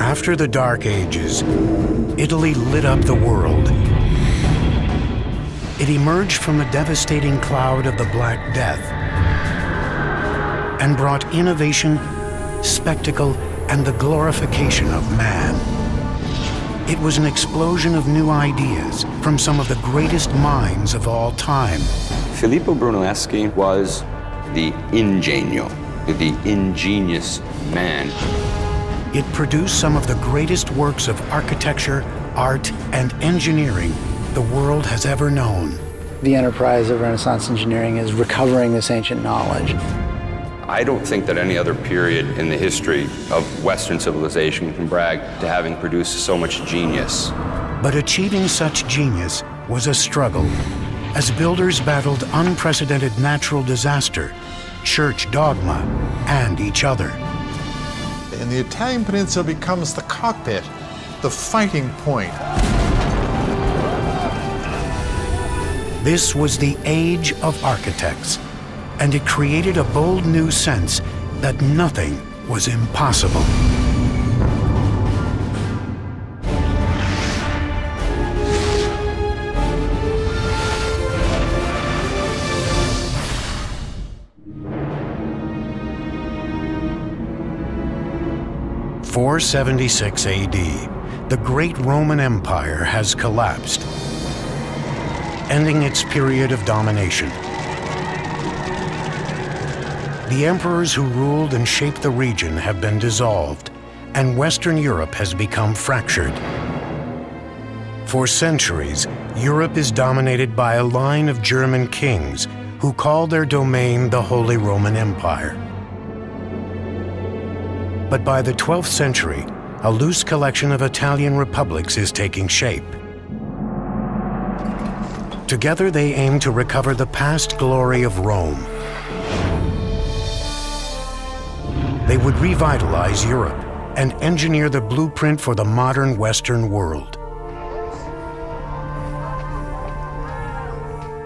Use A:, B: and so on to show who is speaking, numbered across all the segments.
A: After the Dark Ages, Italy lit up the world. It emerged from the devastating cloud of the Black Death and brought innovation, spectacle, and the glorification of man. It was an explosion of new ideas from some of the greatest minds of all time.
B: Filippo Brunelleschi was the ingenio, the ingenious man.
A: It produced some of the greatest works of architecture, art, and engineering the world has ever known.
C: The enterprise of Renaissance engineering is recovering this ancient knowledge.
B: I don't think that any other period in the history of Western civilization can brag to having produced so much genius.
A: But achieving such genius was a struggle, as builders battled unprecedented natural disaster, church dogma, and each other.
D: And the Italian peninsula becomes the cockpit, the fighting point.
A: This was the age of architects, and it created a bold new sense that nothing was impossible. In 476 AD, the great Roman Empire has collapsed, ending its period of domination. The emperors who ruled and shaped the region have been dissolved, and Western Europe has become fractured. For centuries, Europe is dominated by a line of German kings who called their domain the Holy Roman Empire. But by the 12th century, a loose collection of Italian republics is taking shape. Together, they aim to recover the past glory of Rome. They would revitalize Europe and engineer the blueprint for the modern Western world.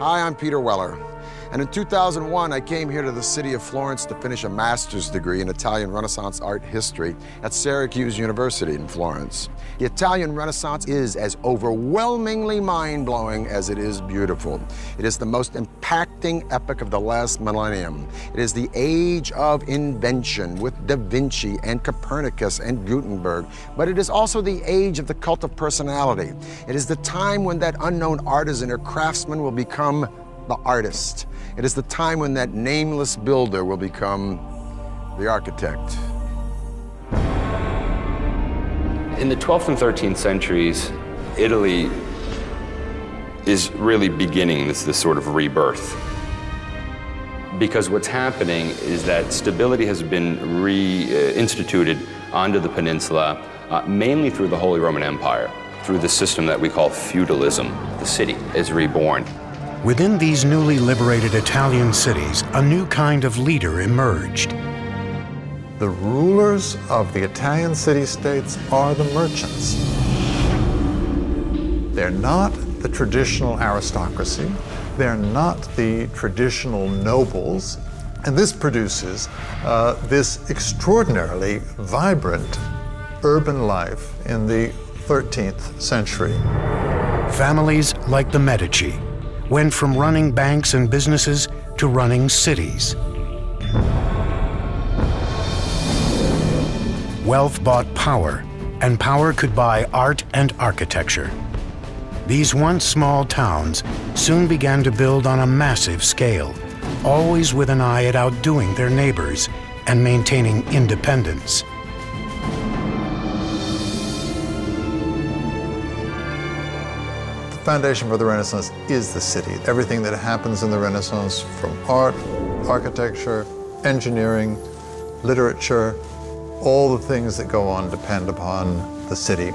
E: Hi, I'm Peter Weller. And in 2001, I came here to the city of Florence to finish a master's degree in Italian Renaissance art history at Syracuse University in Florence. The Italian Renaissance is as overwhelmingly mind-blowing as it is beautiful. It is the most impacting epoch of the last millennium. It is the age of invention with Da Vinci and Copernicus and Gutenberg, but it is also the age of the cult of personality. It is the time when that unknown artisan or craftsman will become the artist. It is the time when that nameless builder will become the architect.
B: In the 12th and 13th centuries, Italy is really beginning this sort of rebirth. Because what's happening is that stability has been reinstituted onto the peninsula, mainly through the Holy Roman Empire, through the system that we call feudalism. The city is reborn.
A: Within these newly liberated Italian cities, a new kind of leader emerged.
D: The rulers of the Italian city-states are the merchants. They're not the traditional aristocracy. They're not the traditional nobles. And this produces this extraordinarily vibrant urban life in the 13th century.
A: Families like the Medici went from running banks and businesses to running cities. Wealth bought power, and power could buy art and architecture. These once small towns soon began to build on a massive scale, always with an eye at outdoing their neighbors and maintaining independence.
D: The foundation for the Renaissance is the city. Everything that happens in the Renaissance, from art, architecture, engineering, literature, all the things that go on depend upon the city.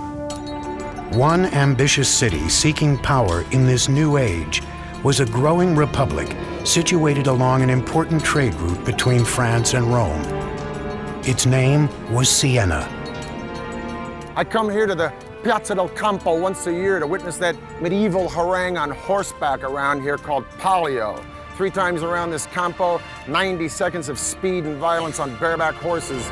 A: One ambitious city seeking power in this new age was a growing republic situated along an important trade route between France and Rome. Its name was Siena.
E: I come here to the Piazza del Campo once a year to witness that medieval harangue on horseback around here called Palio. 3 times around this Campo, 90 seconds of speed and violence on bareback horses.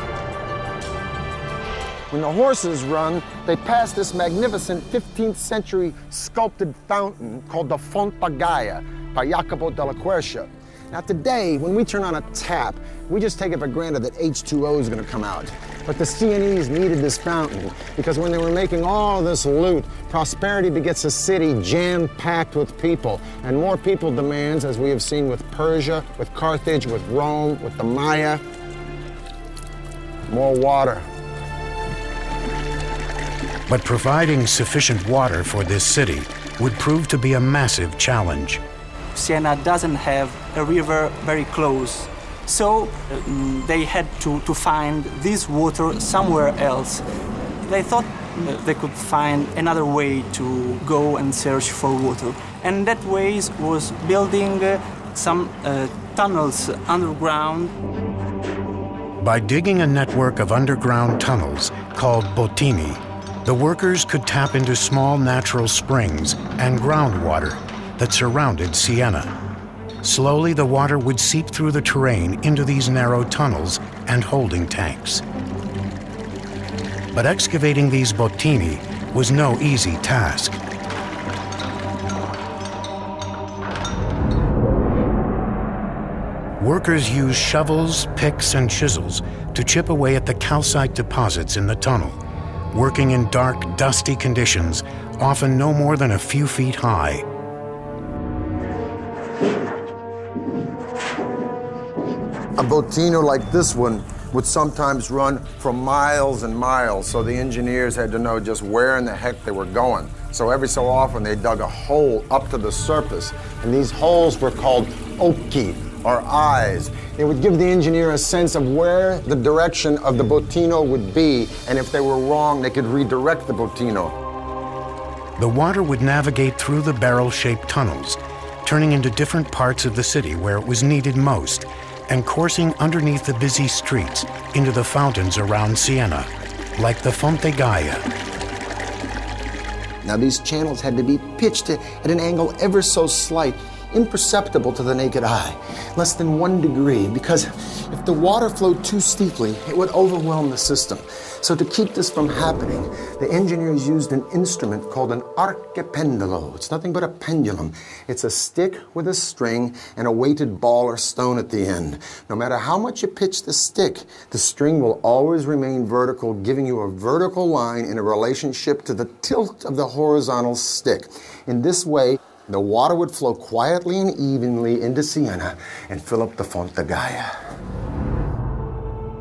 E: When the horses run, they pass this magnificent 15th century sculpted fountain called the Fonte Gaia by Jacopo della Quercia. Now today, when we turn on a tap, we just take it for granted that H2O is going to come out. But the Sienese needed this fountain because when they were making all this loot, prosperity begets a city jam-packed with people. And more people demands, as we have seen with Persia, with Carthage, with Rome, with the Maya, more water.
A: But providing sufficient water for this city would prove to be a massive challenge.
F: Siena doesn't have a river very close, so they had to find this water somewhere else. They thought they could find another way to go and search for water, and that way was building some tunnels underground.
A: By digging a network of underground tunnels called bottini, the workers could tap into small natural springs and groundwater that surrounded Siena. Slowly, the water would seep through the terrain into these narrow tunnels and holding tanks. But excavating these bottini was no easy task. Workers used shovels, picks, and chisels to chip away at the calcite deposits in the tunnel, working in dark, dusty conditions, often no more than a few feet high.
E: A bottino like this one would sometimes run for miles and miles, so the engineers had to know just where in the heck they were going. So every so often they dug a hole up to the surface, and these holes were called occhi, or eyes. It would give the engineer a sense of where the direction of the bottino would be, and if they were wrong, they could redirect the bottino.
A: The water would navigate through the barrel-shaped tunnels, turning into different parts of the city where it was needed most, and coursing underneath the busy streets into the fountains around Siena, like the Fonte Gaia.
E: Now these channels had to be pitched at an angle ever so slight, imperceptible to the naked eye, less than 1 degree, because if the water flowed too steeply, it would overwhelm the system. So to keep this from happening, the engineers used an instrument called an archipendolo. It's nothing but a pendulum. It's a stick with a string and a weighted ball or stone at the end. No matter how much you pitch the stick, the string will always remain vertical, giving you a vertical line in a relationship to the tilt of the horizontal stick. In this way, the water would flow quietly and evenly into Siena and fill up the Fonte Gaia.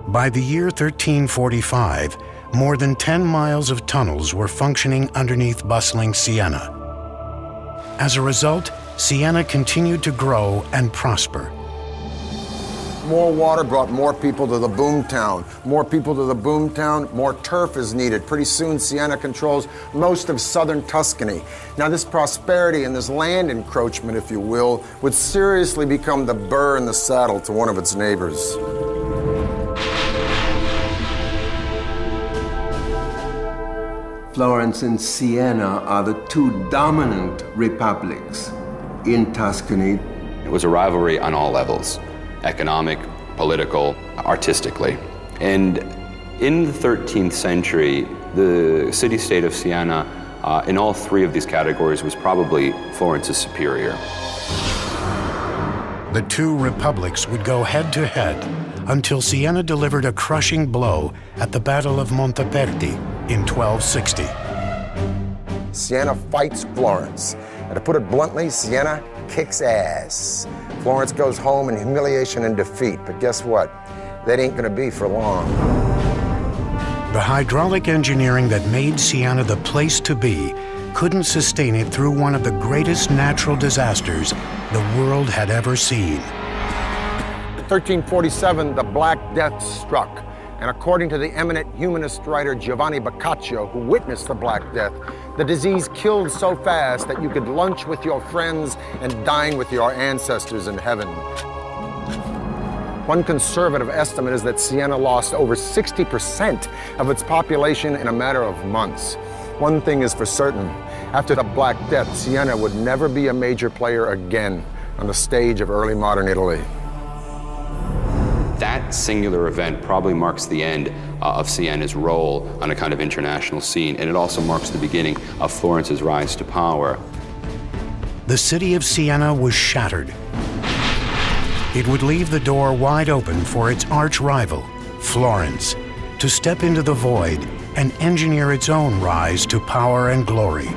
A: By the year 1345, more than 10 miles of tunnels were functioning underneath bustling Siena. As a result, Siena continued to grow and prosper.
E: More water brought more people to the boomtown. More people to the boomtown, more turf is needed. Pretty soon, Siena controls most of southern Tuscany. Now, this prosperity and this land encroachment, if you will, would seriously become the burr in the saddle to one of its neighbors.
G: Florence and Siena are the two dominant republics in Tuscany.
B: It was a rivalry on all levels: economic, political, artistically. And in the 13th century, the city-state of Siena, in all three of these categories, was probably Florence's superior.
A: The two republics would go head-to-head until Siena delivered a crushing blow at the Battle of Monteperti in 1260.
E: Siena fights Florence. And to put it bluntly, Siena kicks ass. Florence goes home in humiliation and defeat, but guess what? That ain't gonna be for long.
A: The hydraulic engineering that made Siena the place to be couldn't sustain it through one of the greatest natural disasters the world had ever seen.
E: In 1347, the Black Death struck. And according to the eminent humanist writer Giovanni Boccaccio, who witnessed the Black Death, the disease killed so fast that you could lunch with your friends and dine with your ancestors in heaven. One conservative estimate is that Siena lost over 60% of its population in a matter of months. One thing is for certain, after the Black Death, Siena would never be a major player again on the stage of early modern Italy.
B: That singular event probably marks the end of Siena's role on a kind of international scene, and it also marks the beginning of Florence's rise to power.
A: The city of Siena was shattered. It would leave the door wide open for its arch-rival, Florence, to step into the void and engineer its own rise to power and glory,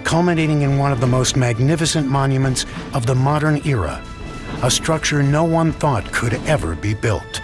A: culminating in one of the most magnificent monuments of the modern era, a structure no one thought could ever be built.